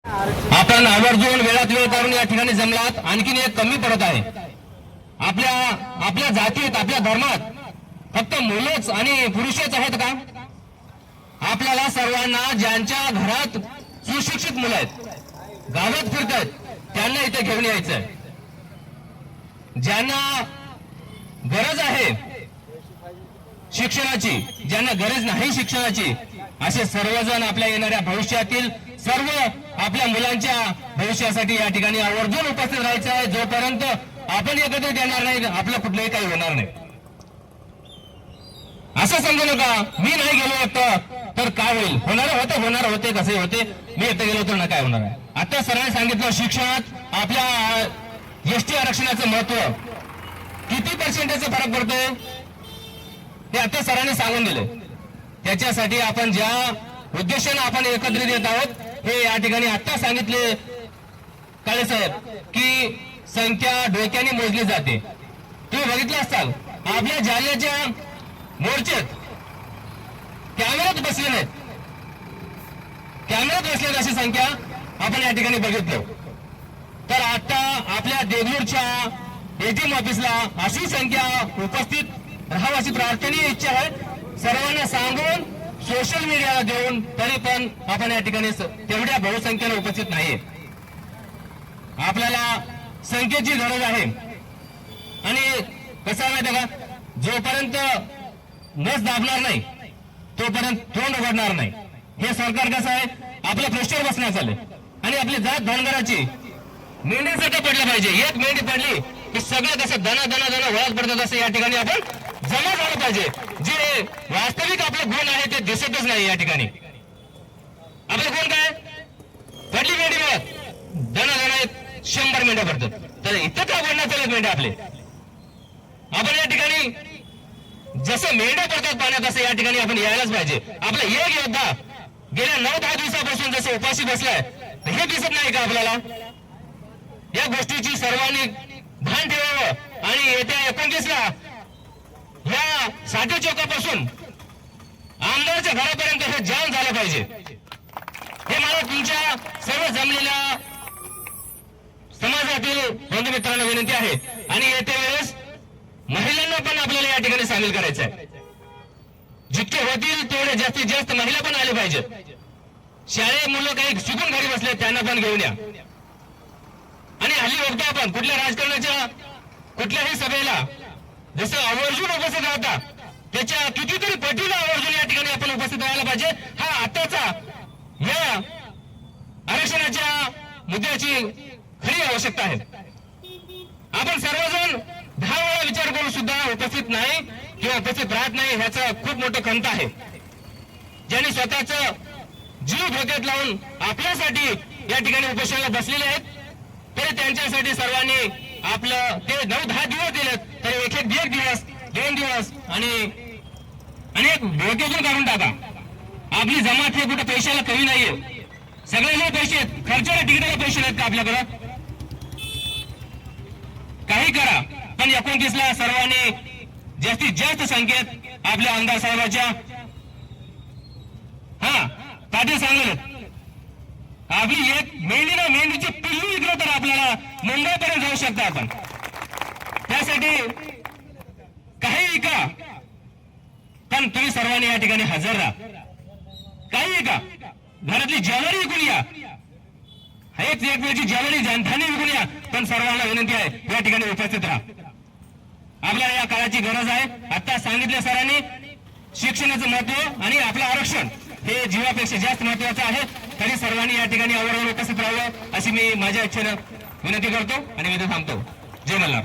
आपण आवर्जून वेळात वेळ काढून या ठिकाणी जमलात. आणखीन एक कमी पडत आहे. आपल्या जातीत, आपल्या धर्मात फक्त मुलंच आणि पुरुषच आहेत का? आपल्याला सर्वांना ज्यांच्या घरात सुशिक्षित मुलं आहेत, गावात फिरतात, त्यांना इथे घेऊन यायचंय. ज्यांना गरज आहे शिक्षणाची, ज्यांना गरज नाही शिक्षणाची, असे सर्वजण आपल्या येणाऱ्या भविष्यातील सर्व आपल्या मुलांच्या भविष्यासाठी या ठिकाणी आवर्जून उपस्थित राहायचं आहे. जोपर्यंत आपण एकत्रित येणार नाही, आपलं कुठलंही काही होणार नाही. असं समजू नका मी नाही गेलो होतं तर काय होईल. होणार होते कसे होते, मी एकटं गेलो तर ना काय होणार आहे. आता सरांनी सांगितलं शिक्षणात आपल्या एसटी आरक्षणाचं महत्व किती पर्सेंटेजचा फरक पडतोय ते आता सरांनी सांगून दिले. त्याच्यासाठी आपण ज्या उद्देशाने आपण एकत्रित येत आहोत हे या ठिकाणी आता सांगितले काळे साहेब की संख्या डोक्याने मोजली जाते. तुम्ही बघितलं असाल आपल्या जालन्याच्या मोर्चेत कॅमेऱ्यात बसले नाहीत, कॅमेऱ्यात बसलेत अशी संख्या आपण या ठिकाणी बघितलं. तर आता आपल्या देगलूरच्या एटीएम ऑफिसला अशी संख्या उपस्थित राहावी अशी प्रार्थनीय इच्छा आहे. सर्वांना सांगून सोशल मीडियाला देऊन तरी पण आपण या ठिकाणी तेवढ्या बहुसंख्येने उपस्थित नाहीये. आपल्याला संख्येची गरज आहे. आणि कसं आहे माहिती का, जोपर्यंत नस दाबणार नाही तोपर्यंत तोंड उघडणार नाही. हे सरकार कसं आहे आपल्या पृष्ठावर बसण्यात आले आणि आपली जात धनगराची मेंढीसाठी पडलं पाहिजे. एक मेंढी पडली की सगळं कसं दना वळत पडतात असं या ठिकाणी आपण जमा झालं पाहिजे. जे वास्तविक आपले गुण आहे ते दिसतच नाही या ठिकाणी. आपले गुण काय, पडली मेंढी मिळत दना 100 मेंढ्या पडतात. तर इथं का पडण्यात आले मेंढ्या आपले. आपण या ठिकाणी जसं मेंढ्या पडतात पाण्यात असं या ठिकाणी आपण यायलाच पाहिजे. आपला एक योद्धा गेल्या 9-10 दिवसापासून जसं उपाशी बसलाय हे दिसत नाही का आपल्याला. या गोष्टीची सर्वांनी भान ठेवावं आणि येत्या 29ला या साठे चौकापासून आमदारच्या घरापर्यंत हे जाम झालं पाहिजे. हे मला तुमच्या सर्व जमलेल्या समाजातील बंधू मित्रांना विनंती आहे. आणि येत्या वेळेस महिलांना पण आपल्याला या ठिकाणी सामील करायचं आहे. जितके होतील तेवढे जास्तीत जास्त महिला पण आले पाहिजेत. शाळेत मुलं काही शिकून घरी बसले त्यांना पण घेऊन या. आणि हल्ली बघतो आपण कुठल्या राजकारणाच्या कुठल्याही सभेला जसं आवर्जून उपस्थित राहता त्याच्या कितीतरी पटीला आवर्जून या ठिकाणी आपण उपस्थित राहायला पाहिजे. हा आताचा या आरक्षणाच्या मुद्द्याची खरी आवश्यकता आहे. आपण सर्वजण 10 वेळा विचार करून सुद्धा उपस्थित नाही किंवा उपस्थित राहत नाही ह्याचं खूप मोठं खंत आहे. ज्यांनी स्वतःच जीव धोक्यात लावून आपल्यासाठी या ठिकाणी उपोषणाला बसलेले आहेत तरी त्यांच्यासाठी सर्वांनी आपलं ते 9-10 दिवस दिलेत तरी एक दिवस 2 दिवस आणि एक डोक्यातून काढून टाका. आपली जमात हे कुठे पैशाला कमी नाहीये. सगळ्याला पैसे आहेत, खर्चाला तिकिटाला पैसे नाहीत का आपल्याकडं. काही करा पण 29ला सर्वांनी जास्तीत जास्त संख्येत आपल्या आमदार साहेबांच्या पाठी सांगले आपली एक मेंढीची पिल्लू विकलं तर आपल्याला मुंबईपर्यंत जाऊ शकता आपण. त्यासाठी काही विका पण तुम्ही सर्वांनी या ठिकाणी हजर राहा. काही विका, घरातली ज्वेलरी विकून या, एक वेळची ज्वेलरी जनधान्य विकून या, पण सर्वांना विनंती आहे या ठिकाणी उपस्थित राहा. आपल्याला या काळाची गरज आहे. आता सांगितलं सरांनी शिक्षणाचं महत्व आणि आपलं आरक्षण हे जीवापेक्षा जास्त महत्वाचं आहे. तरी सर्वांनी या ठिकाणी आवर्जून उपस्थित राहावं अशी मी माझ्या इच्छेनं विनंती करतो आणि मी थांबतो. जय मल्हार.